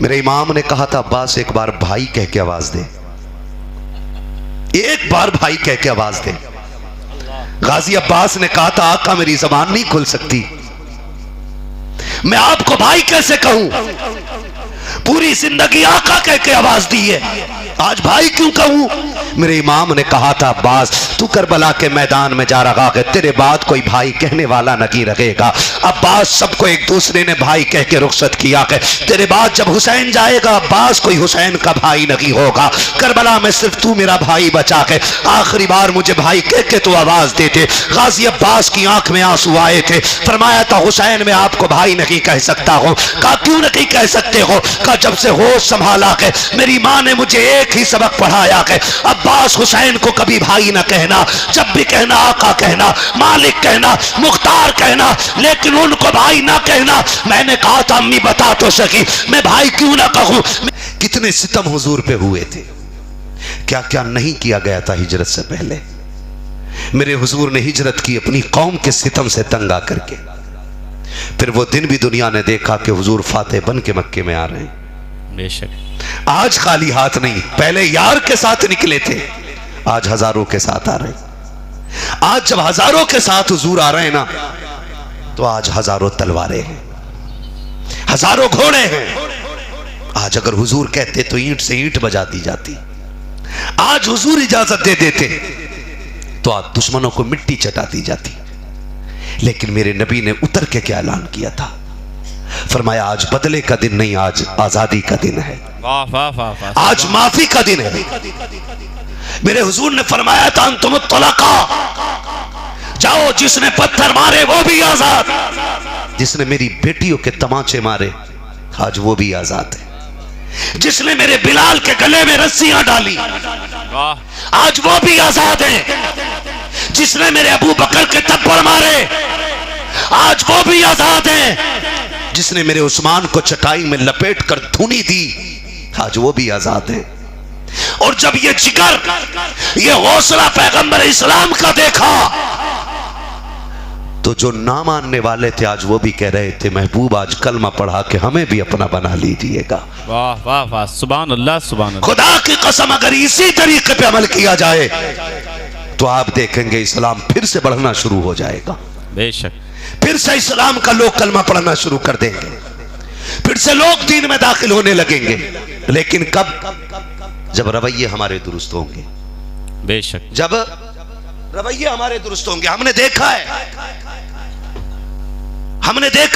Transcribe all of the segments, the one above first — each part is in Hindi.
मेरे इमाम ने कहा था अब्बास एक बार भाई कह के आवाज दे, एक बार भाई कह के आवाज दे। गाजी अब्बास ने कहा था आका मेरी जबान नहीं खुल सकती, मैं आपको भाई कैसे कहूं, पूरी जिंदगी आका कह के आवाज दी है, आज भाई क्यों कहूं। मेरे इमाम ने कहा था अब्बास तू करबला के मैदान में जा रहा है, तेरे बाद कोई भाई कहने वाला नहीं रहेगा। अब्बास सबको एक दूसरे ने भाई कह के रुखसत किया है, तेरे बाद जब हुसैन जाएगा अब्बास कोई हुसैन का भाई नहीं होगा, करबला में सिर्फ तू मेरा भाई बचा है, आखिरी बार मुझे भाई कह के तू आवाज देते। गाजी अब्बास की आंख में आंसू आए थे, फरमाया था हुसैन मैं आपको भाई नहीं कह सकता हूं। कहा क्यों नहीं कह सकते हो। कहा जब से होश संभाला है मेरी मां ने मुझे एक ही सबक पढ़ाया है, अब्बास हुसैन को कभी भाई ना कहना, जब भी कहना आका कहना, मालिक कहना, मुख्तार कहना, लेकिन उनको भाई ना कहना। मैंने कहा था अम्मी बता तो सकी मैं भाई क्यों ना कहूं। कितने सितम हुजूर पे हुए थे, क्या क्या नहीं किया गया था हिजरत से पहले। मेरे हुजूर ने हिजरत की अपनी कौम के सितम से तंग आकर के, फिर वो दिन भी दुनिया ने देखा कि हुजूर फातेह बन के मक्के में आ रहे हैं। बेशक आज खाली हाथ नहीं, पहले यार के साथ निकले थे, आज हजारों के साथ आ रहे हैं। आज जब हजारों के साथ हुजूर आ रहे हैं ना, तो आज हजारों तलवारें हैं, हजारों घोड़े हैं। आज अगर हुजूर कहते तो ईंट से ईंट बजा दी जाती, आज हुजूर इजाजत दे देते तो आज दुश्मनों को मिट्टी चटा दी जाती। लेकिन मेरे नबी ने उतर के क्या ऐलान किया था, फरमाया आज बदले का दिन नहीं, आज आजादी का दिन है, वाह वाह वाह वाह, आज माफी का दिन है। मेरे हुजूर ने फरमाया था अंतुम तलका, जाओ जिसने पत्थर मारे वो भी आजाद, जिसने मेरी बेटियों के तमाचे मारे आज वो भी आजाद है, जिसने मेरे बिलाल के गले में रस्सियां डाली आज वो भी आजाद है, जिसने मेरे अबू बकर के थप्पड़ मारे आज वो भी आजाद है, जिसने मेरे उस्मान को चटाई में लपेट कर धुनी दी आज वो भी आजाद है। और जब ये जिगर, ये हौसला पैगंबर इस्लाम का देखा तो जो ना मानने वाले थे आज वो भी कह रहे थे महबूब आज कलमा पढ़ा के हमें भी अपना बना लीजिएगा। वाह वाह वाह, सुभान अल्लाह सुभान अल्लाह। खुदा की कसम अगर इसी तरीके पे अमल किया जाए तो आप देखेंगे इस्लाम फिर से बढ़ना शुरू हो जाएगा। बेशक फिर से इस्लाम का लोग कलमा पढ़ना शुरू कर देंगे, फिर से लोग दीन में दाखिल होने लगेंगे, लेकिन कब, जब रवैये हमारे दुरुस्त होंगे। बेशक जब रवैये हमारे दुरुस्त होंगे। हमने देखा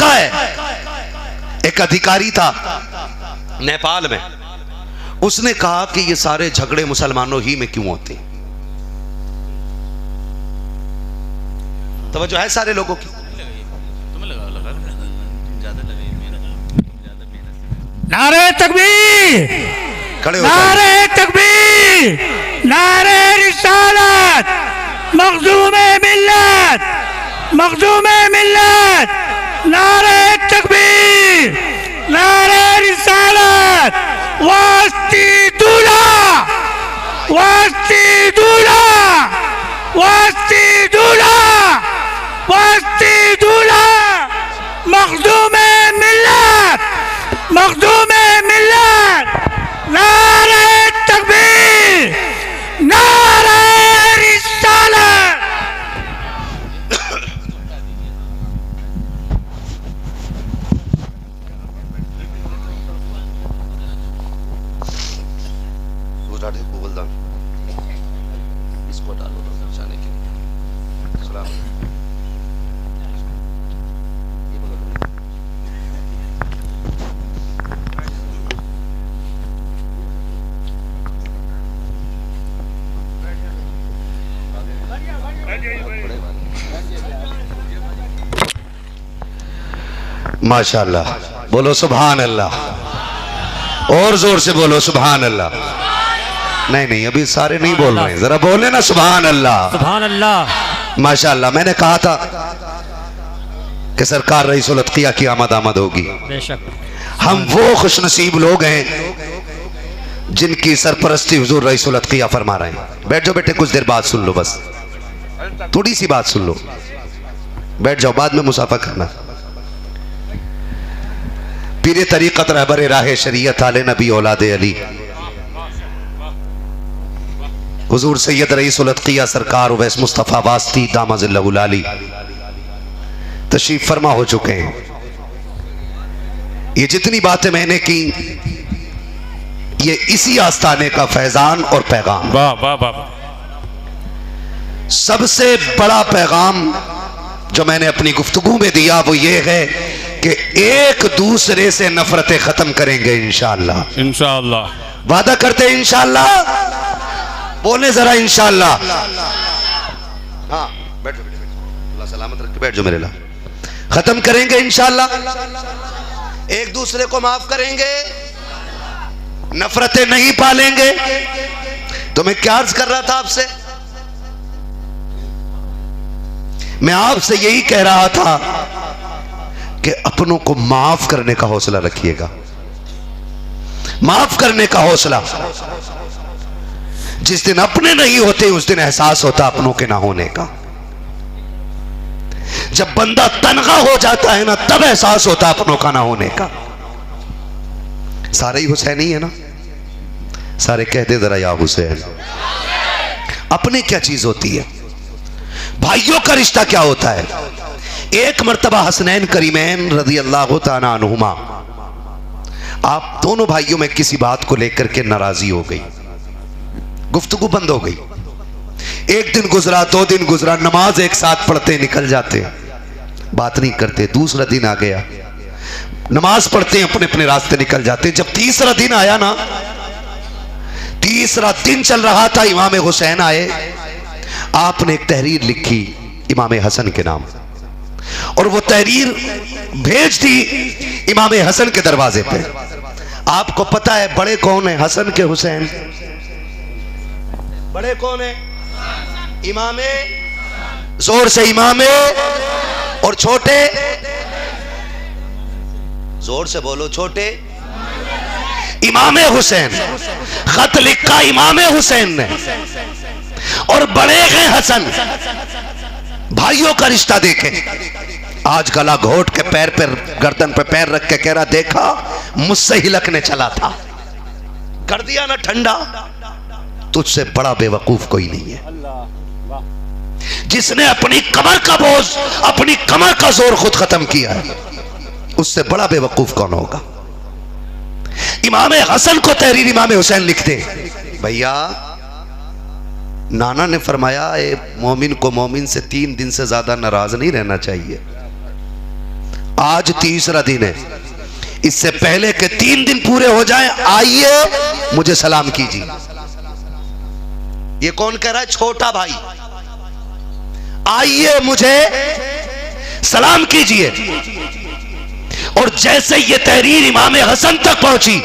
है एक अधिकारी था नेपाल में, उसने कहा कि ये सारे झगड़े मुसलमानों ही में क्यों होते हैं। तवज्जो है सारे लोगों की। नारे तकबीर, खड़े हो नारे तकबीर, नारे रिसालत, मखदूमे मिल्लत, मखदूमे मिल्लत, नारे तकबीर, नारे रिसालत, वास्ती दूल्हा, वास्ती दूल्हा, वास्ती दूल्हा, वास्ती दूल्हा, मखदूमे मिल्लत, मखदूमे मिल्लत, नारे तकबीर, नारे रिसालत। इसको डालो जाने के लिए। सलाम। माशाअल्लाह, बोलो सुभान अल्लाह, और जोर से बोलो सुभान अल्लाह। नहीं नहीं अभी सारे नहीं बोल रहे हैं, जरा बोले ना सुभान अल्लाह। सुभान अल्लाह। माशाअल्लाह। मैंने कहा था कि सरकार रईसुल अत्किया की आमद होगी। बेशक हम वो खुशनसीब लोग हैं जिनकी सरपरस्ती हुजूर रईसुल अत्किया फरमा रहे हैं। बैठ जाओ बेटे, कुछ देर बात सुन लो, बस थोड़ी सी बात सुन लो, बैठ जाओ, बाद में मुसाफा करना। पीर तरीक़त रहबर राह शरीयत आले नबी औलाद अली हुजूर सैयद रईसुल अतकिया सरकार उवैस मुस्तफ़ा वास्ती दामज़िल्लहुल आली तशरीफ फरमा हो चुके हैं। ये जितनी बातें मैंने की ये इसी आस्थाने का फैजान और पैगाम। वाह वाह वाह। सबसे बड़ा पैगाम जो मैंने अपनी गुफ्तगू में दिया वो ये है कि एक दूसरे से नफरतें खत्म करेंगे इंशाअल्लाह। इंशाअल्लाह वादा करते हैं इंशाअल्लाह। बोले जरा इंशाअल्लाह। हाँ बैठो अल्लाह सलामत रख के बैठ जाओ मेरे ला। खत्म करेंगे इंशाअल्लाह। एक दूसरे को माफ करेंगे, नफरतें नहीं पालेंगे। तो मैं क्या अर्ज कर रहा था आपसे, मैं आपसे यही कह रहा था कि अपनों को माफ करने का हौसला रखिएगा। माफ करने का हौसला। जिस दिन अपने नहीं होते उस दिन एहसास होता अपनों के ना होने का। जब बंदा तनहा हो जाता है ना तब एहसास होता अपनों का ना होने का। सारे ही हुसैन ही है ना, सारे कहते जरा या हुसैन। अपने क्या चीज होती है, भाइयों का रिश्ता क्या होता है। एक मर्तबा हसनैन करीमैन रज़ी अल्लाह तआला अन्हुमा, आप दोनों भाइयों में किसी बात को लेकर के नाराजगी हो गई, गुफ्तगू बंद हो गई। एक दिन गुजरा, 2 दिन गुजरा, नमाज एक साथ पढ़ते निकल जाते, बात नहीं करते। दूसरा दिन आ गया, नमाज पढ़ते अपने अपने रास्ते निकल जाते। जब तीसरा दिन आया ना, तीसरा दिन चल रहा था, इमाम हुसैन आए। आपने एक तहरीर लिखी इमाम हसन के नाम और वो तहरीर भेज दी इमाम हसन के दरवाजे पे। आपको पता है बड़े कौन है, हसन के हुसैन? बड़े कौन है? इमामे, जोर से इमामे। और छोटे, जोर से बोलो, छोटे इमामे हुसैन। खत लिखा इमामे हुसैन ने और बड़े हैं हसन। भाइयों का रिश्ता देखें। आज गला घोट के पैर पर, गर्दन पे पैर रख के कह रहा, देखा मुझसे हिलकने चला था, कर दिया ना ठंडा। तुझसे बड़ा बेवकूफ कोई नहीं है। जिसने अपनी कमर का बोझ, अपनी कमर का जोर खुद खत्म किया है, उससे बड़ा बेवकूफ कौन होगा। इमाम हसन को तहरीर इमाम हुसैन लिखते, भैया नाना ने फरमाया मोमिन को मोमिन से 3 दिन से ज्यादा नाराज नहीं रहना चाहिए। आज तीसरा दिन है, इससे पहले के 3 दिन पूरे हो जाएं, आइए मुझे सलाम कीजिए। ये कौन कह रहा है? छोटा भाई। आइए मुझे सलाम कीजिए। और जैसे ये तहरीर इमाम हसन तक पहुंची,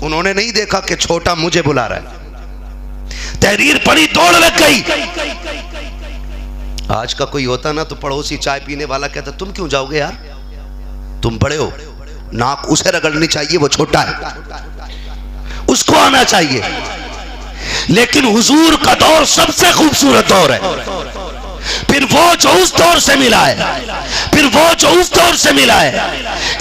उन्होंने नहीं देखा कि छोटा मुझे बुला रहा है। तहरीर पड़ी, दौड़ लग गई। आज का कोई होता ना तो पड़ोसी चाय पीने वाला कहता, तुम क्यों जाओगे यार, तुम बड़े हो, नाक उसे रगड़नी चाहिए, वो छोटा है, उसको आना चाहिए। लेकिन हुजूर का दौर सबसे खूबसूरत दौर है। फिर वो जो उस दौर से मिला है, फिर वो जो उस दौर से मिला है।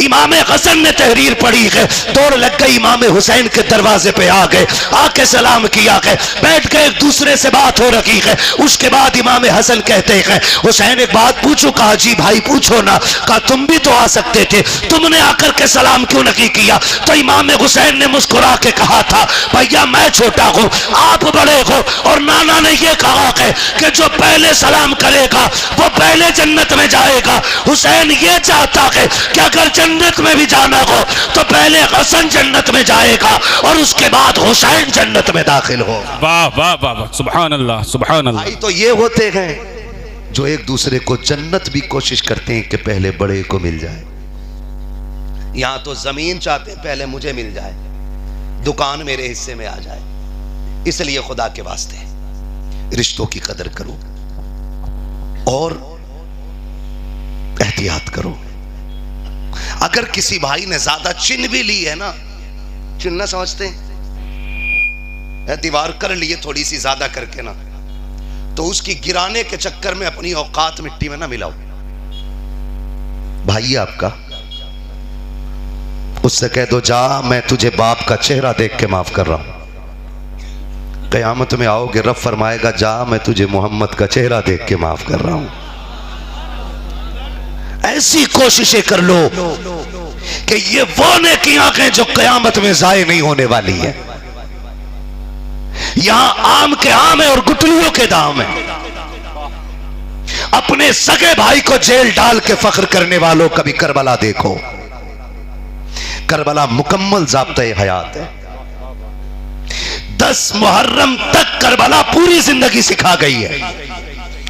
इमाम हसन ने तहरीर पढ़ी है, दौड़ लग गई, इमाम हुसैन के दरवाजे पे आ गए, आके सलाम किया है, बैठ गए, एक दूसरे से बात हो रही है। उसके बाद इमाम हसन कहते हैं, हुसैन एक बात पूछूं? कहा जी भाई पूछो ना। कहा तुम भी तो आ सकते थे, तुमने आकर के सलाम क्यों नहीं किया? तो इमाम हुसैन ने मुस्कुरा के कहा था, भैया मैं छोटा हूं, आप बड़े हो, और नाना ने यह कहा है कि जो पहले सलाम करेगा वो पहले जन्नत में जाएगा। हुसैन ये चाहता है कि अगर जन्नत में भी जाना हो तो पहले हसन जन्नत में जाएगा और उसके बाद हुसैन जन्नत में दाखिल हो। वाह वाह वाह वाह, सुभान अल्लाह सुभान अल्लाह। भाई तो ये होते हैं जो एक दूसरे को जन्नत भी कोशिश करते हैं कि पहले बड़े को मिल जाए। यहां तो जमीन चाहते हैं पहले मुझे मिल जाए, दुकान मेरे हिस्से में आ जाए। इसलिए खुदा के वास्ते रिश्तों की कदर करो और एहतियात करो। अगर किसी भाई ने ज्यादा चिन्ह भी ली है ना, चिन्ह समझते हैं, दीवार कर लिए थोड़ी सी ज्यादा करके ना, तो उसकी गिराने के चक्कर में अपनी औकात मिट्टी में ना मिलाओ। भाई आपका उससे कह दो जा, मैं तुझे बाप का चेहरा देख के माफ कर रहा हूं। क़यामत में आओगे, रब फरमाएगा जा, मैं तुझे मोहम्मद का चेहरा देख के माफ कर रहा हूं। ऐसी कोशिशें कर लो कि ये वो नेकी आंखें जो क़यामत में ज़ाये नहीं होने वाली है। यहां आम के आम है और गुटलियों के दाम है। अपने सगे भाई को जेल डाल के फख्र करने वालों कभी करबला देखो। करबला मुकम्मल ज़ाब्ता-ए हयात है। 10 मुहर्रम तक करबला पूरी जिंदगी सिखा गई है।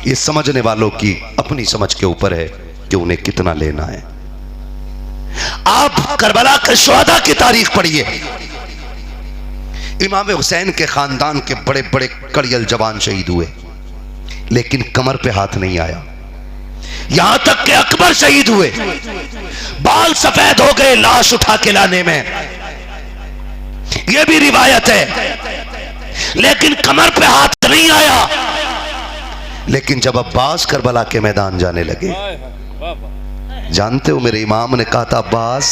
ये समझने वालों की अपनी समझ के ऊपर है कि उन्हें कितना लेना है। आप करबला के शुहदा की तारीख पढ़िए। इमाम हुसैन के खानदान के बड़े बड़े कड़ियल जवान शहीद हुए, लेकिन कमर पे हाथ नहीं आया। यहां तक कि अकबर शहीद हुए, बाल सफेद हो गए लाश उठा के लाने में, यह भी रिवायत है, लेकिन कमर पे हाथ नहीं आया। लेकिन जब अब्बास करबला के मैदान जाने लगे, जानते हो मेरे इमाम ने कहा था, अब्बास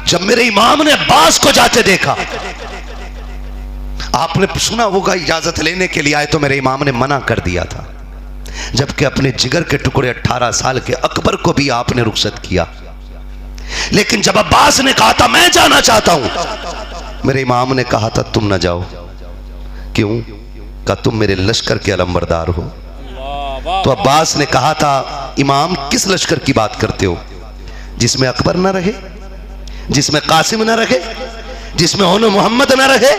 जब मेरे इमाम ने अब्बास को जाते देखा, आपने सुना होगा इजाजत लेने के लिए आए तो मेरे इमाम ने मना कर दिया था, जबकि अपने जिगर के टुकड़े 18 साल के अकबर को भी आपने रुखसत किया। लेकिन जब अब्बास ने कहा था मैं जाना चाहता हूं, मेरे इमाम ने कहा था तुम न जाओ। क्यों? कहा तुम मेरे लश्कर के अलंबरदार हो। तो अब्बास ने कहा था, इमाम किस लश्कर की बात करते हो? जिसमें अकबर न रहे, जिसमें कासिम न रहे, जिसमें होनो मोहम्मद न रहे,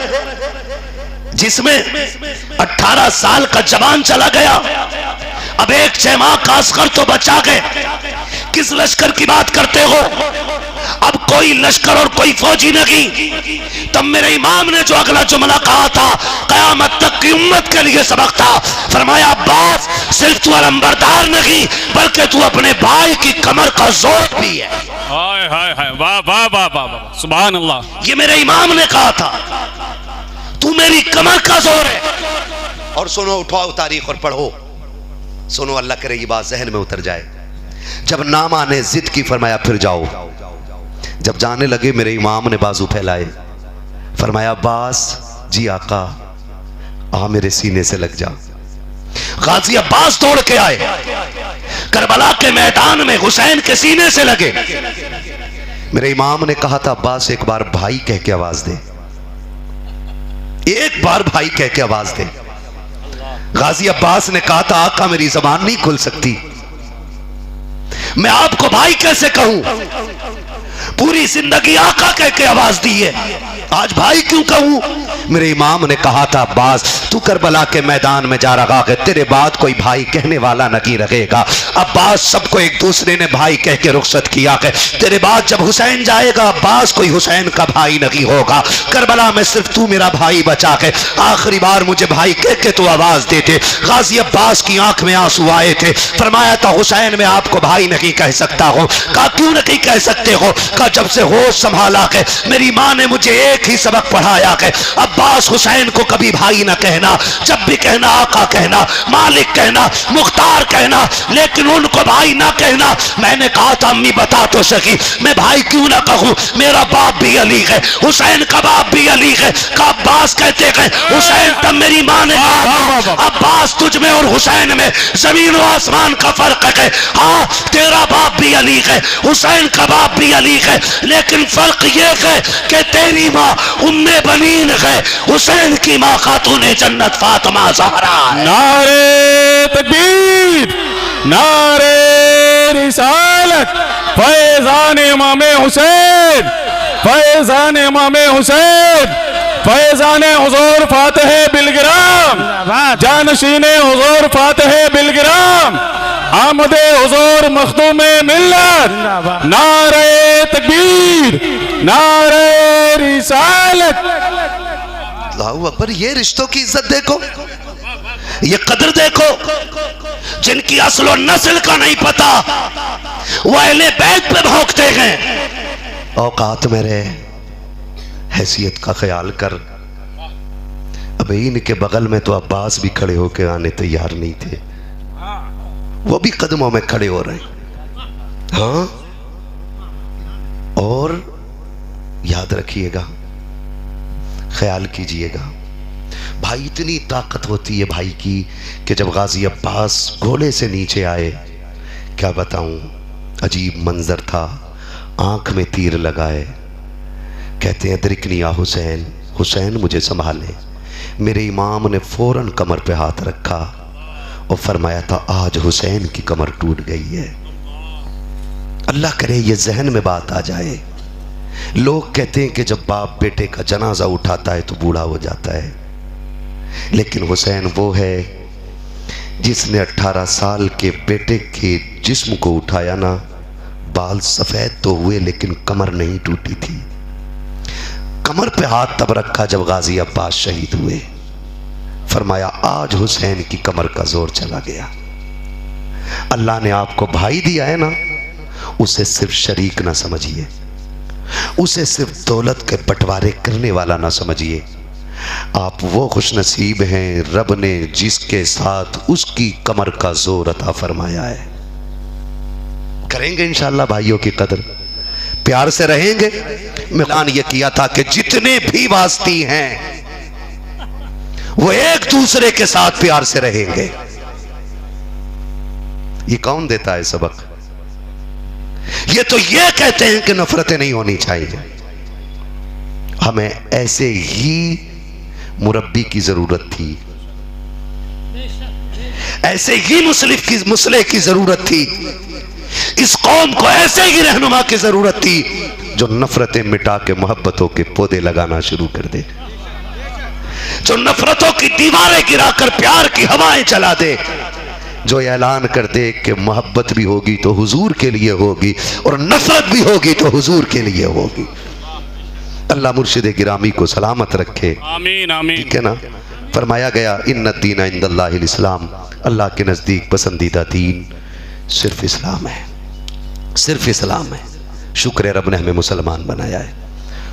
जिसमें 18 साल का जवान चला गया, अब एक 6 माह का असगर तो बचा गए। किस लश्कर की बात करते हो? अब कोई लश्कर और कोई फौजी नहीं। तब मेरे इमाम ने जो अगला जुमला कहा था, कयामत तक की उम्मत के लिए सबक था। फरमाया अब्बास, सिर्फ तू अलंबरदार नहीं बल्कि तू अपने भाई की कमर का जोर भी है। हाय हाय हाय, वाह वाह वाह वाह, सुभान अल्लाह। ये मेरे इमाम ने कहा था, तू मेरी कमर का जोर है। और सुनो, उठाओ तारीख और पढ़ो, सुनो, अल्लाह करे ये बात जहन में उतर जाए। जब नामा ने जिद की, फरमाया फिर जाओ। जब जाने लगे मेरे इमाम ने बाजू फैलाए, फरमाया अब्बास जी आका, आ मेरे सीने से लग जा। गाजी अब्बास दौड़ के आए, करबला के मैदान में हुसैन के सीने से लगे। मेरे इमाम ने कहा था, अब्बास एक बार भाई कह के आवाज दे, एक बार भाई कह के आवाज दे। गाजी अब्बास ने कहा था, आका मेरी जबान नहीं खुल सकती, मैं आपको भाई कैसे कहूं? पूरी जिंदगी आका कह के आवाज दी है, आज भाई क्यों कहूं? मेरे इमाम ने कहा था, अब्बास तू करबला के मैदान में जा रहा है, तेरे बाद कोई भाई कहने वाला नहीं रहेगा। अब्बास सबको एक दूसरे ने भाई कह के रुखसत किया है, तेरे बाद जब हुसैन जाएगा, अब्बास कोई हुसैन का भाई नहीं होगा। करबला में सिर्फ तू मेरा भाई बचा है, आखिरी बार मुझे भाई कह के तू आवाज देते। गाजी अब्बास की आंख में आंसू आए थे। फरमाया था, हुसैन मैं आपको भाई नहीं कह सकता हूं। कहा क्यों नहीं कह सकते हो? कहा जब से होश संभाला है, मेरी मां ने मुझे एक ही सबक पढ़ाया है, अब्बास हुसैन को कभी भाई ना कहना, जब भी कहना आका कहना, मालिक कहना, मुख्तार कहना, लेकिन उनको भाई ना कहना। मैंने कहा था, अम्मी बता तो सकी, मैं भाई क्यों ना कहूं? मेरा बाप भी अली है, हुसैन का बाप भी अली है। का अब्बास कहते हैं हुसैन, तब मेरी मां ने कहा, अब्बास तुझ में और हुसैन में जमीन और आसमान का फर्क है। हाँ, तेरा बाप भी अली है, हुसैन का बाप भी अली है, लेकिन फर्क यह है कि तेरी माँ उम्मे बनीन है, हुसैन की माँ खातूने जन्नत फातिमा ज़हरा है। नारे तकबीर, नारे रिसालत, फैज़ान इमाम हुसैन, फैज़ान इमाम हुसैन, फैज़ान हुज़ूर फातिह बिलगिराम, जानशीने हुज़ूर फातिह बिलगिराम, आमदे हुज़ूर मखदूमे मिल्लत। नारे तकबीर, नारे रिसालत। अल्लाहू अकबर। ये रिश्तों की इज्जत देखो, ये कदर देखो, जिनकी असल और नस्ल का नहीं पता, वो अहले बैत पे भौंकते हैं। औकात में रहे, हैसियत का ख्याल कर। अब इनके बगल में तो अब्बास भी खड़े होकर आने तैयार नहीं थे, वो भी कदमों में खड़े हो रहे हैं। हाँ, और याद रखिएगा, ख्याल कीजिएगा भाई, इतनी ताकत होती है भाई की कि जब गाजी अब्बास घोड़े से नीचे आए, क्या बताऊं, अजीब मंजर था। आंख में तीर लगाए, कहते हैं दरिकनी या हुसैन, हुसैन मुझे संभाले। मेरे इमाम ने फौरन कमर पे हाथ रखा और फरमाया था आज हुसैन की कमर टूट गई है। अल्लाह करे ये जहन में बात आ जाए। लोग कहते हैं कि जब बाप बेटे का जनाजा उठाता है तो बूढ़ा हो जाता है, लेकिन हुसैन वो है जिसने 18 साल के बेटे के जिस्म को उठाया ना, बाल सफेद तो हुए लेकिन कमर नहीं टूटी थी। कमर पे हाथ तब रखा जब गाजी अब्बास शहीद हुए, फरमाया आज हुसैन की कमर का जोर चला गया। अल्लाह ने आपको भाई दिया है ना, उसे सिर्फ शरीक ना समझिए, उसे सिर्फ दौलत के बंटवारे करने वाला ना समझिए। आप वो खुशनसीब हैं रब ने जिसके साथ उसकी कमर का जोर अता फरमाया है। करेंगे इंशाअल्लाह भाइयों की कदर, प्यार से रहेंगे। मैं ऐलान ये किया था कि जितने भी वास्ती हैं वो एक दूसरे के साथ प्यार से रहेंगे। ये कौन देता है सबक? ये तो ये कहते हैं कि नफरतें नहीं होनी चाहिए। हमें ऐसे ही मुरब्बी की जरूरत थी, ऐसे ही मुसले की जरूरत थी। इस कौम को ऐसे ही रहनुमा की जरूरत थी जो नफरतें मिटा के मोहब्बतों के पौधे लगाना शुरू कर दे, जो नफरतों की दीवारें गिराकर प्यार की हवाएं चला दे, जो ऐलान कर दे कि मोहब्बत भी होगी तो हुजूर के लिए होगी और नफरत भी होगी तो हुजूर के लिए होगी। अल्लाह मुर्शिद गिरामी को सलामत रखे, आमीन आमीन। ठीक है ना। फरमाया गया इन्ना दीन इंदल्लाहिल इस्लाम, अल्लाह के नज़दीक पसंदीदा दीन सिर्फ इस्लाम है, सिर्फ इस्लाम है। शुक्र है रब ने हमें मुसलमान बनाया है।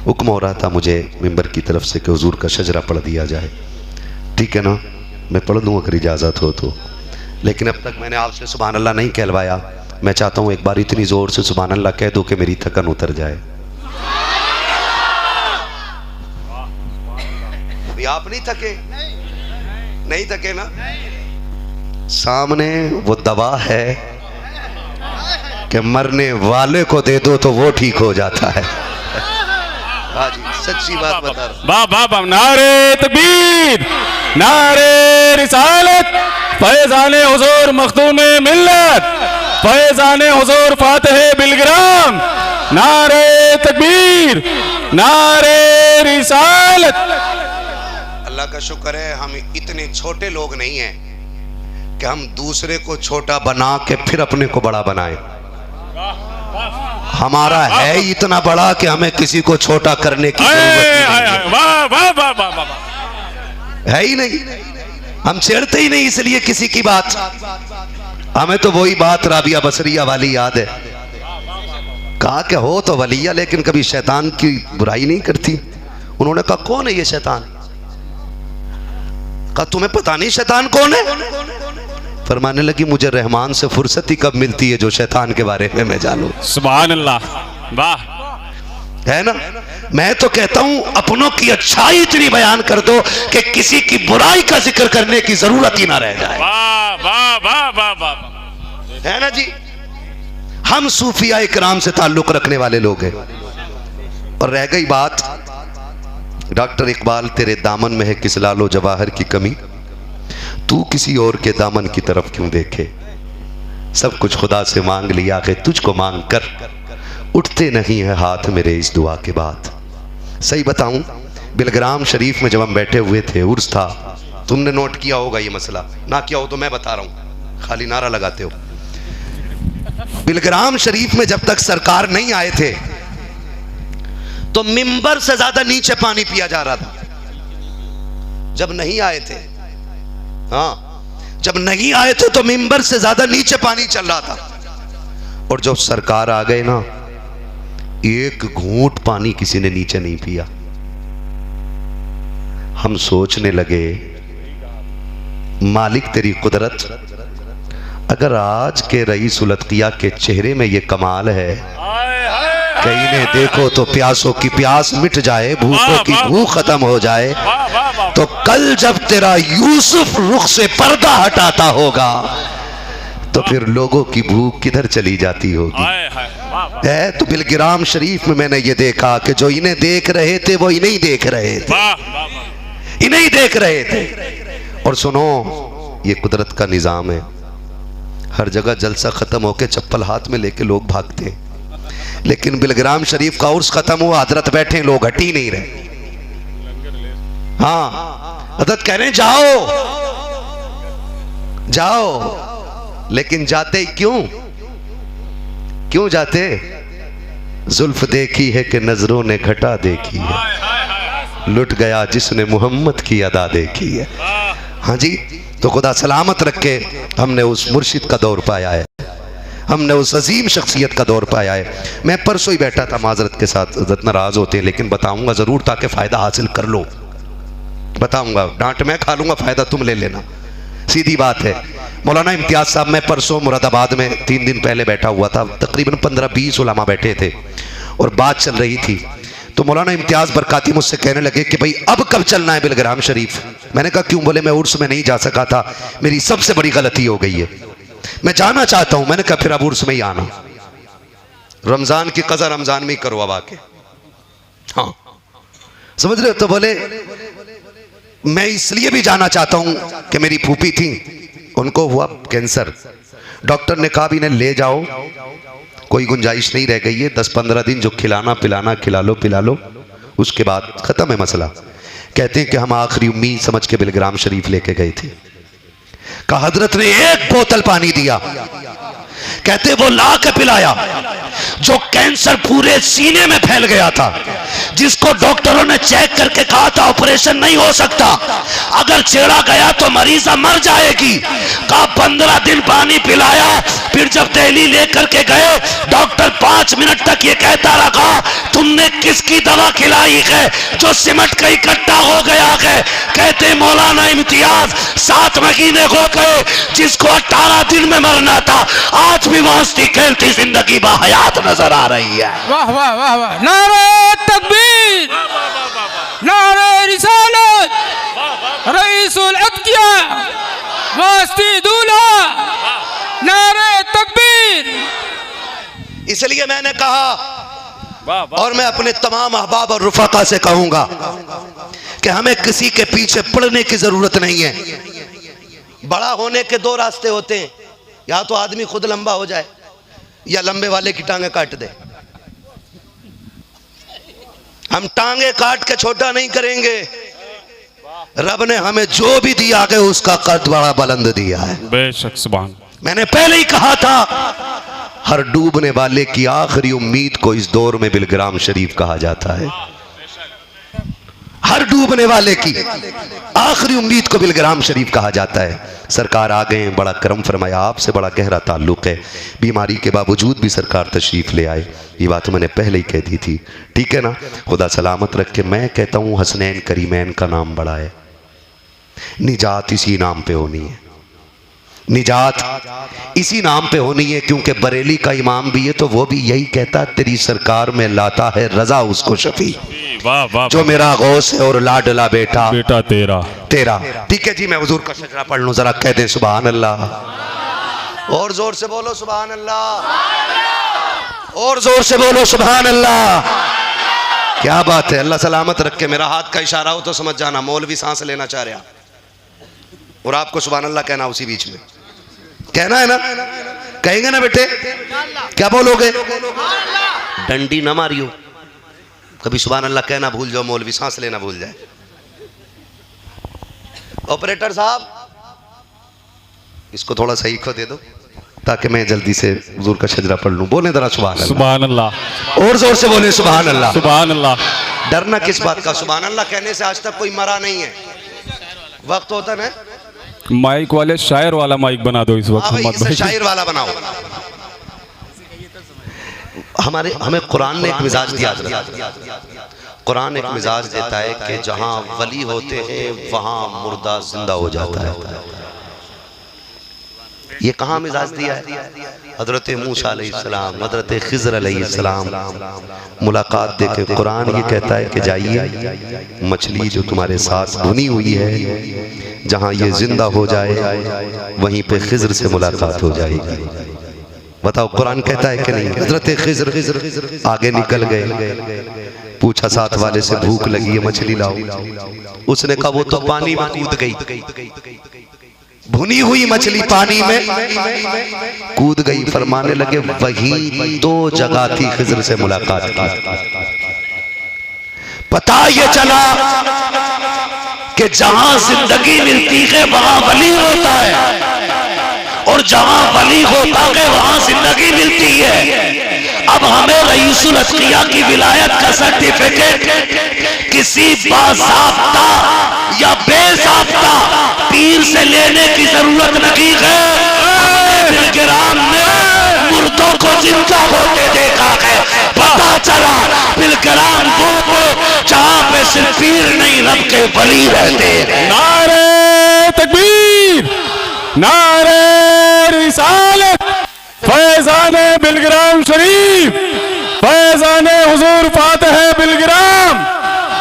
हुक्म हो रहा था मुझे मिंबर की तरफ से कि हुजूर का शजरा पढ़ दिया जाए, ठीक है ना, मैं पढ़ दूँ अगर इजाज़त हो तो, लेकिन अब तक मैंने आपसे सुभान अल्लाह नहीं कहलवाया। मैं चाहता हूँ एक बार इतनी ज़ोर से सुभान अल्लाह कह दो कि मेरी थकन उतर जाए। आप नहीं थके? नहीं थके ना? सामने वो दवा है कि मरने वाले को दे दो तो वो ठीक हो जाता है। हाँ जी, सच्ची बात बता रहा हूं। वाह वाह वाह, नारे तकबीर, नारे रिसालत, फैज़ाने हुजूर मखदूमे मिल्लत, फैज़ाने हुजूर फातिह बिलग्राम, नारे तकबीर, नारे रिसालत। अल्लाह का शुक्र है हम इतने छोटे लोग नहीं हैं कि हम दूसरे को छोटा बना के फिर अपने को बड़ा बनाएं। हमारा है ही इतना बड़ा कि हमें किसी को छोटा करने की जरूरत नहीं वाह वाह वाह वाह वाह, है ही नहीं। हम छेड़ते ही नहीं इसलिए किसी की बात। हमें तो वही बात राबिया बसरिया वाली याद है, कहा कि हो तो वलिया लेकिन कभी शैतान की बुराई नहीं करती। उन्होंने कहा कौन है ये शैतान? कहा तुम्हें पता नहीं शैतान कौन है? फरमाने लगी मुझे रहमान से फुर्सत ही कब मिलती है जो शैतान के बारे में मैं जानूं। सुभान अल्लाह, वाह, है ना। मैं तो कहता हूं अपनों की अच्छाई इतनी बयान कर दो कि किसी की बुराई का जिक्र करने की जरूरत ही ना रह जाए। वाह वाह वाह वाह वाह, है ना जी। हम सूफिया इकराम से ताल्लुक रखने वाले लोग हैं। और रह गई बात डॉक्टर इकबाल तेरे दामन में है किस लालो जवाहर की कमी, तू किसी और के दामन की तरफ क्यों देखे। सब कुछ खुदा से मांग लिया कि तुझको मांग कर उठते नहीं है हाथ मेरे इस दुआ के बाद। सही बताऊं, बिलग्राम शरीफ में जब हम बैठे हुए थे, उर्स था, तुमने नोट किया होगा ये मसला, ना किया हो तो मैं बता रहा हूं, खाली नारा लगाते हो। बिलग्राम शरीफ में जब तक सरकार नहीं आए थे तो मिंबर से ज्यादा नीचे पानी पिया जा रहा था। जब नहीं आए थे, हाँ, जब नहीं आए थे तो मिंबर से ज्यादा नीचे पानी चल रहा था। और जब सरकार आ गए ना, एक घूंट पानी किसी ने नीचे नहीं पिया। हम सोचने लगे मालिक तेरी कुदरत, अगर आज के रईस उल अत्किया के चेहरे में ये कमाल है कि इन्हें देखो तो प्यासों की प्यास मिट जाए, भूखों की भूख खत्म हो जाए, तो कल जब तेरा यूसुफ रुख से पर्दा हटाता होगा तो फिर लोगों की भूख किधर चली जाती होगी। है तो बिलगिराम शरीफ में मैंने ये देखा कि जो इन्हें देख रहे थे वो इन्हें ही देख रहे थे, इन्हें ही देख रहे थे। और सुनो, ये कुदरत का निजाम है, हर जगह जलसा खत्म होके चप्पल हाथ में लेके लोग भागते हैं, लेकिन बिलग्राम शरीफ का उर्स खत्म हुआ, हजरत बैठे, लोग हट ही नहीं रहे। हाँ, हजरत कह रहे हैं जाओ जाओ, लेकिन जाते क्यों? क्यों जाते? जुल्फ देखी है कि नजरों ने घटा देखी है, लुट गया जिसने मोहम्मद की अदा देखी है। हाँ जी, तो खुदा सलामत रखे, हमने उस मुर्शिद का दौर पाया है, हमने उस अजीम शख्सियत का दौर पाया है। मैं परसों ही बैठा था माजरत के साथ, हज़रत नाराज होते हैं लेकिन बताऊंगा ज़रूर ताकि फ़ायदा हासिल कर लो, बताऊंगा, डांट मैं खा लूंगा, फ़ायदा तुम ले लेना, सीधी बात है। मौलाना इम्तियाज़ साहब, मैं परसों मुरादाबाद में 3 दिन पहले बैठा हुआ था, तकरीबन 15-20 उलमा बैठे थे और बात चल रही थी, तो मौलाना इम्तियाज़ बरकाती मुझसे कहने लगे कि भाई अब कब चलना है बिलग्राम शरीफ। मैंने कहा क्यों? बोले मैं उर्स में नहीं जा सका था, मेरी सबसे बड़ी गलती हो गई है, मैं जाना चाहता हूं। मैंने कहा फिर अब उर्स में ही आना, रमजान की कज़ा रमजान में ही करो अब आके। हाँ, समझ रहे हो? तो बोले मैं इसलिए भी जाना चाहता हूं कि मेरी फूफी थी, उनको हुआ कैंसर, डॉक्टर ने कहा भी इन्हें ले जाओ, कोई गुंजाइश नहीं रह गई है, 10-15 दिन जो खिलाना पिलाना खिला लो पिला लो, उसके बाद खत्म है मसला। कहते हैं कि हम आखिरी उम्मीद समझ के बिलग्राम शरीफ लेके गए थे, कहा हजरत ने 1 बोतल पानी दिया, कहते वो ला के पिलाया, जो कैंसर पूरे सीने में फैल गया था, जिसको डॉक्टरों ने चेक करके कहा था ऑपरेशन नहीं हो सकता, अगर छेड़ा गया तो मरीजा मर जाएगी, कहा 15 दिन पानी पिलाया। फिर जब दिल्ली लेकर के गए, डॉक्टर 5 मिनट तक ये कहता रहा तुमने किसकी दवा खिलाई है जो सिमट का इकट्ठा हो गया है। कहते मौलाना इम्तियाज 7 महीने हो गए, जिसको 18 दिन में मरना था, आज भी हंसती खेलती जिंदगी बाहयात नजर आ रही है। वाह वाह वाह वाह, नारे तकबीर, नारे रिसालत, रईसुल अत्किया, वास्ती दूल्हा, नारे तकबीर। इसलिए मैंने कहा, और मैं अपने तमाम अहबाब और रुफाका से कहूंगा कि हमें किसी के पीछे पड़ने की जरूरत नहीं है। बड़ा होने के 2 रास्ते होते हैं, या तो आदमी खुद लंबा हो जाए या लंबे वाले की टांगे काट दे। हम टांगे काट के छोटा नहीं करेंगे, रब ने हमें जो भी दिया है उसका कद बड़ा बुलंद दिया है। बेशक, सुभान। मैंने पहले ही कहा था, हर डूबने वाले की आखिरी उम्मीद को इस दौर में बिलग्राम शरीफ कहा जाता है। हर डूबने वाले की आखिरी उम्मीद को बिलग्राम शरीफ कहा जाता है। सरकार आ गए, बड़ा करम फरमाया, आपसे बड़ा गहरा ताल्लुक है, बीमारी के बावजूद भी सरकार तशरीफ ले आए, ये बात मैंने पहले ही कह दी थी, ठीक है ना? खुदा सलामत रख के मैं कहता हूँ हसनैन करीमैन का नाम बड़ा है, निजात इसी नाम पे होनी है, निजात इसी नाम पे होनी है, क्योंकि बरेली का इमाम भी है तो वो भी यही कहता, तेरी सरकार में लाता है रजा उसको शफी, वाह वाह, जो मेरा गौस है और लाडला बेटा बेटा तेरा तेरा। ठीक है जी, मैं हुजूर का शजरा पढ़ लूं, जरा कह दें सुभान अल्लाह, और जोर से बोलो सुभान अल्लाह, और जोर से बोलो सुभान अल्लाह। क्या बात है, अल्लाह सलामत रख के। मेरा हाथ का इशारा हो तो समझ जाना, मौलवी सांस लेना चाह रहा और आपको सुभान अल्लाह कहना उसी बीच में, कहना है ना? कहेंगे ना बेटे? क्या बोलोगे? डंडी ना मारियो, कभी सुभान अल्लाह कहना भूल जाओ, मौलवी सांस लेना भूल जाए। ऑपरेटर साहब, इसको थोड़ा सही को दे दो ताकि मैं जल्दी से हुजूर का शजरा पढ़ लूं। बोले जरा सुभान अल्लाह, सुभान अल्लाह, और जोर से बोले सुभान अल्लाह, सुभान अल्लाह। डरना किस बात का? सुभान अल्लाह कहने से आज तक कोई मरा नहीं है। वक्त होता ना, माइक वाले शायर वाला माइक बना दो इस वक्त। इसे शायर वाला बनाओ। हमें कुरान ने एक मिजाज दिया, कुरान एक मिजाज देता है कि जहां वली होते हैं वहां मुर्दा जिंदा हो जाता है। ये कहाँ मिजाज दिया है? हजरत मूसा अलैहिस्सलाम, हजरत खिज़र अलैहिस्सलाम मुलाकात देखे कुरान ये कहता है कि जाइए मछली जो तुम्हारे साथ भुनी हुई है जहां ये जिंदा हो जाए वहीं पे खिज़र से मुलाकात हो जाएगी। बताओ कुरान कहता है कि नहीं? हजरत खिज़र आगे निकल गए, पूछा साथ वाले से भूख लगी है मछली लाओ। उसने कहा वो तो पानी में कूद गई, भुनी हुई मछली पानी में कूद गई। फरमाने लगे वही दो जगह थी खिज़र से मुलाकात की। पता ये चला कि जहां जिंदगी मिलती है वहां वली होता है और जहां वली होता है वहां जिंदगी मिलती है। अब हमें रईसुल अत्किया की विलायत का सर्टिफिकेट किसी बाज़ाब्ता या बेज़ाब्ता पीर से लेने की जरूरत नहीं है। बिलगिराम ने मुर्दों को जिंदा होते देखा है। पता चला बिलगिराम वो जहां पे सिर्फ पीर नहीं रब के वली रहते हैं। नारे तकबीर, नारे रिसालत, फैज़ाने बिलगिराम शरीफ, फैज़ाने हुजूर फातिह बिलगिराम,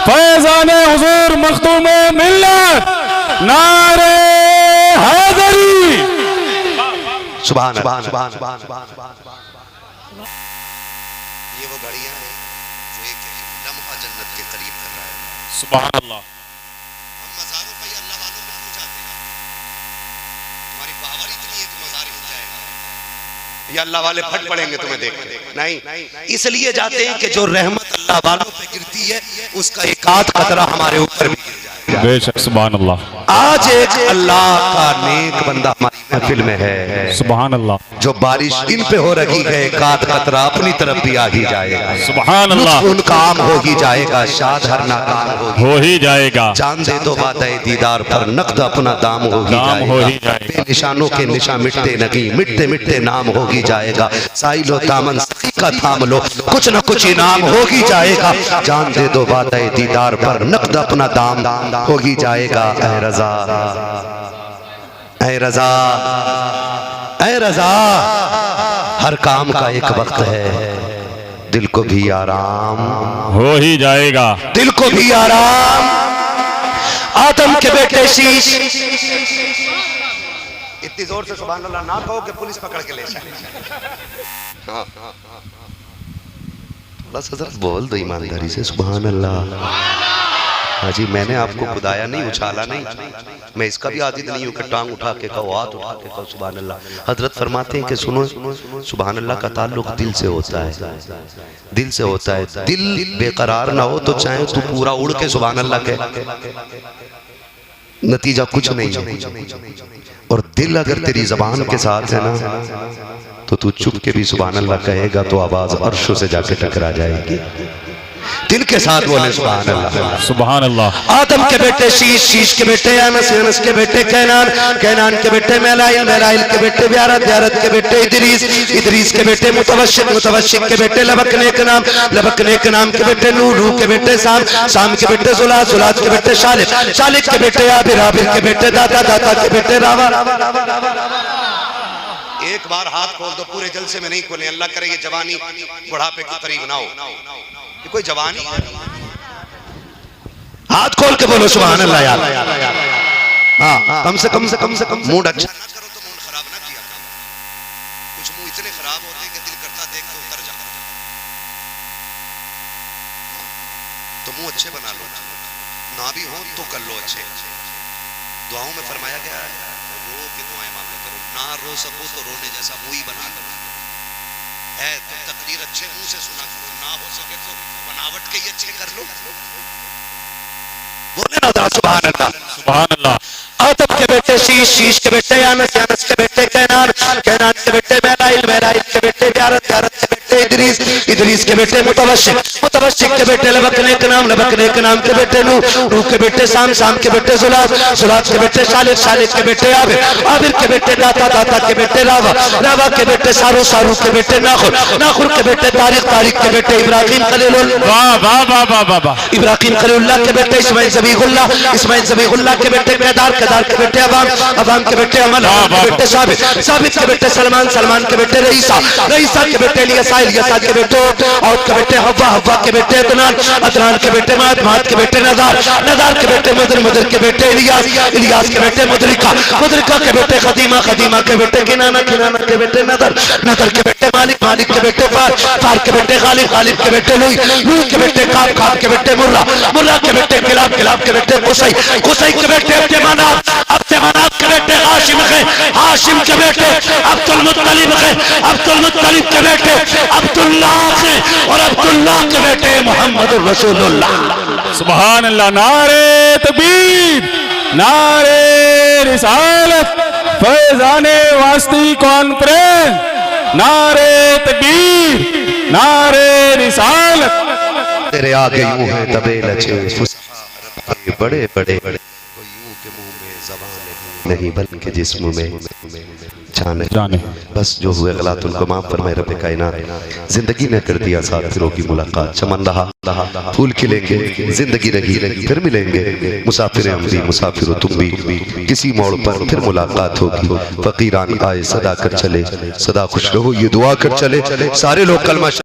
फैज़ाने हुजूर मखदूम मिल्लत, नारे हैदरी। सुभान अल्लाह। ये वो घड़ियां हैं जो एक लम्हा जन्नत के करीब कर रहा है। सुभान अल्लाह। हम मज़ारों पे अल्लाह वालों में क्यों जाते हैं? तुम्हारी पावर इतनी है कि मज़ार हिल जाएगा, ये अल्लाह वाले फट पड़ेंगे तुम्हें देख के। नहीं, इसलिए जाते हैं कि जो रहमत अल्लाह वालों पे गिरती है उसका एक आध कतरा हमारे ऊपर भी गिर जाए। बेशक सुभान अल्लाह। आज एक अल्लाह का नेक बंदा हमारी महफिल में है, सुभान अल्लाह, जो बारिश इन पे हो रही है एक आध कतरा अपनी तरफ भी आ ही जाएगा। सुभान अल्लाह। उन काम हो ही जाएगा, शाद हर नाकाम हो ही जाएगा। जान दे दो वादा दीदार पर नकद अपना दाम हो ही जाएगा। निशानों के निशान मिटते नहीं, मिटते मिटते नाम हो ही जाएगा। साइलो दामन सखी का थाम लो, कुछ न कुछ इनाम हो ही जाएगा। जान दे दो वादा दीदार पर नकद अपना दाम हो ही जाएगा। ऐ रज़ा, ऐ रज़ा, ऐ रज़ा, हर काम का एक वक्त है, दिल को भी आराम हो ही जाएगा। दिल को भी आराम। आदम के बेटे शीश, इतनी जोर से सुभान अल्लाह ना कहो कि पुलिस पकड़ के ले जाए। बस हज़रत बोल दो ईमानदारी से सुभान अल्लाह। हाजी मैंने आपको खुदाया नहीं, उछाला नहीं, मैं इसका भी आदित नहीं हूँ कि टांग उठा के कहो, हाथ उठा के कहो सुभान अल्लाह। हजरत फरमाते हैं कि सुनो, सुभान अल्लाह का ताल्लुक दिल से होता है, दिल से होता है। दिल बेकरार ना हो तो चाहे तू पूरा उड़ के सुभान अल्लाह कहे, नतीजा कुछ नहीं है। और दिल अगर तेरी जबान के साथ है ना तो तू चुप के भी सुभान अल्लाह कहेगा तो आवाज अर्शों से जाके टकरा जाएगी। दिल के साथ बोले सुभान अल्लाह, सुभान अल्लाह। आदम के बेटे शीश, शीश के बेटे अनस, अनस के बेटे कैनान, कैनान के बेटे मेलाइल, मेलाइल के बेटे ब्यारत, ब्यारत के बेटे इदरीस, इदरीस के बेटे मुतवशिक, मुतवशिक के बेटे लबक नेक नाम, लबक नेक नाम के बेटे नूह, नूह के बेटे साम, साम के बेटे जुलाद, जुलाद के बेटे शालिक, शालिक के बेटे आबिर, आबिर के बेटे दाता, दाता के बेटे रावा। एक बार हाथ खोल दो, पूरे जलसे में नहीं खोले, अल्लाह करे ये जवानी बुढ़ापे की करीब ना हो। ये कोई जवानी है? हाथ खोल के बोलो सुभान अल्लाह यार। हाँ, कम से कम मूड अच्छा ना करो तो मूड खराब ना किया करो। कुछ मुंह इतने खराब होते हैं कि दिल करता देख के उतर जा। तो मुंह अच्छे बना लो, ना भी हो तो कर लो अच्छे। दुआओं में फरमाया गया है रो के दुआएं मांगा करो, ना रो सको तो रोने जैसा मुंह ही बना लो। है तो तकरीर अच्छे मुंह से सुना करो, ना हो सके तो बनावट के ही अच्छे कर लो। बोले ना सुभान अल्लाह, सुभान अल्लाह। आदम के बेटे शीश, शीश के बेटे अनस, अनस के बेटे कैनान, कैनान के बेटे मेलाइल, मेलाइल के बेटे ब्यारत, ब्यारत के बेटे इदरीस, इदरीस के बेटे मुतवशिक, मुतवशिक के बेटे लबकने के नाम, लबकने के नाम के बेटे नूह, नूह के बेटे शाम, शाम के बेटे जुलाब, जुलाब के बेटे शालिद, शालिद के बेटे आबिर, आबिर के बेटे दाता, दाता के बेटे रावा, रावा के बेटे सारू, सारू के बेटे नाखुर, नाखुर के बेटे तारिक, तारिक के बेटे इब्राहिम खलीलुल्लाह, वाह वाह वाह वाह वाह वाह इब्राहिम खलीलुल्लाह के बेटे इस्माइल ज़बीहुल्लाह, इस्माइल ज़बीहुल्लाह के बेटे केदार, केदार के बेटे अवाम, अवाम के बेटे अमल, अमल के बेटे साबित, साबित के बेटे सलमान, सलमान के बेटे रईसा, रईसा के बेटे इलियासा, इलियासा के बेटे औद के बेटे हव्वा, हव्वा के बेटे अदनान, अदनान के बेटे माद, माद के बेटे नदार, नदार के बेटे मदर, मदर के बेटे इलियास, इलियास के बेटे मुदरिका, मुदरिका के बेटे खदीमा, खदीमा के बेटे किनाना, किनाना के बेटे नदर, नदर के बेटे मालिक, मालिक के बेटे फार, फार के बेटे गालिब, गालिब के बेटे लुई, लुई के बेटे काब, काब के बेटे मुर्रा, मुर्रा के बेटे किलाब, किलाब के बेटे कुसई, कुसई के बेटे अब्दे मनाफ, अब्दे मनाफ के बेटे हाशिम है, हाशिम के बेटे अब्दुल मुत्तलिब है, अब्दुल मुत्तलिब के बेटे अब्दुल्लाह है, और अब्दुल्लाह के बेटे मोहम्मद रसूलुल्लाह। सुभान अल्लाह। नारे तकबीर, नारे रिसालत, फैजाने वास्ती कॉन्फ्रेंस, नारे तकबीर, नारे रिसालत। तेरे आगे यूं है दबे लचे बड़े बड़े, कोई यूं के मुंह में ज़बान नहीं बल्कि जिस्म में जाने, जाने। बस जो हुए गलत उनको माफ फरमाए रब कायनात। जिंदगी ने कर दिया साथियों की मुलाकात, चमन रहा फूल खिलेंगे, जिंदगी रही फिर मिलेंगे, मुसाफिर हम भी मुसाफिर तुम भी, किसी मोड़ पर फिर मुलाकात होगी। फकीरान आए सदा कर चले, सदा खुश रहो ये दुआ कर चले, सारे लोग कलमा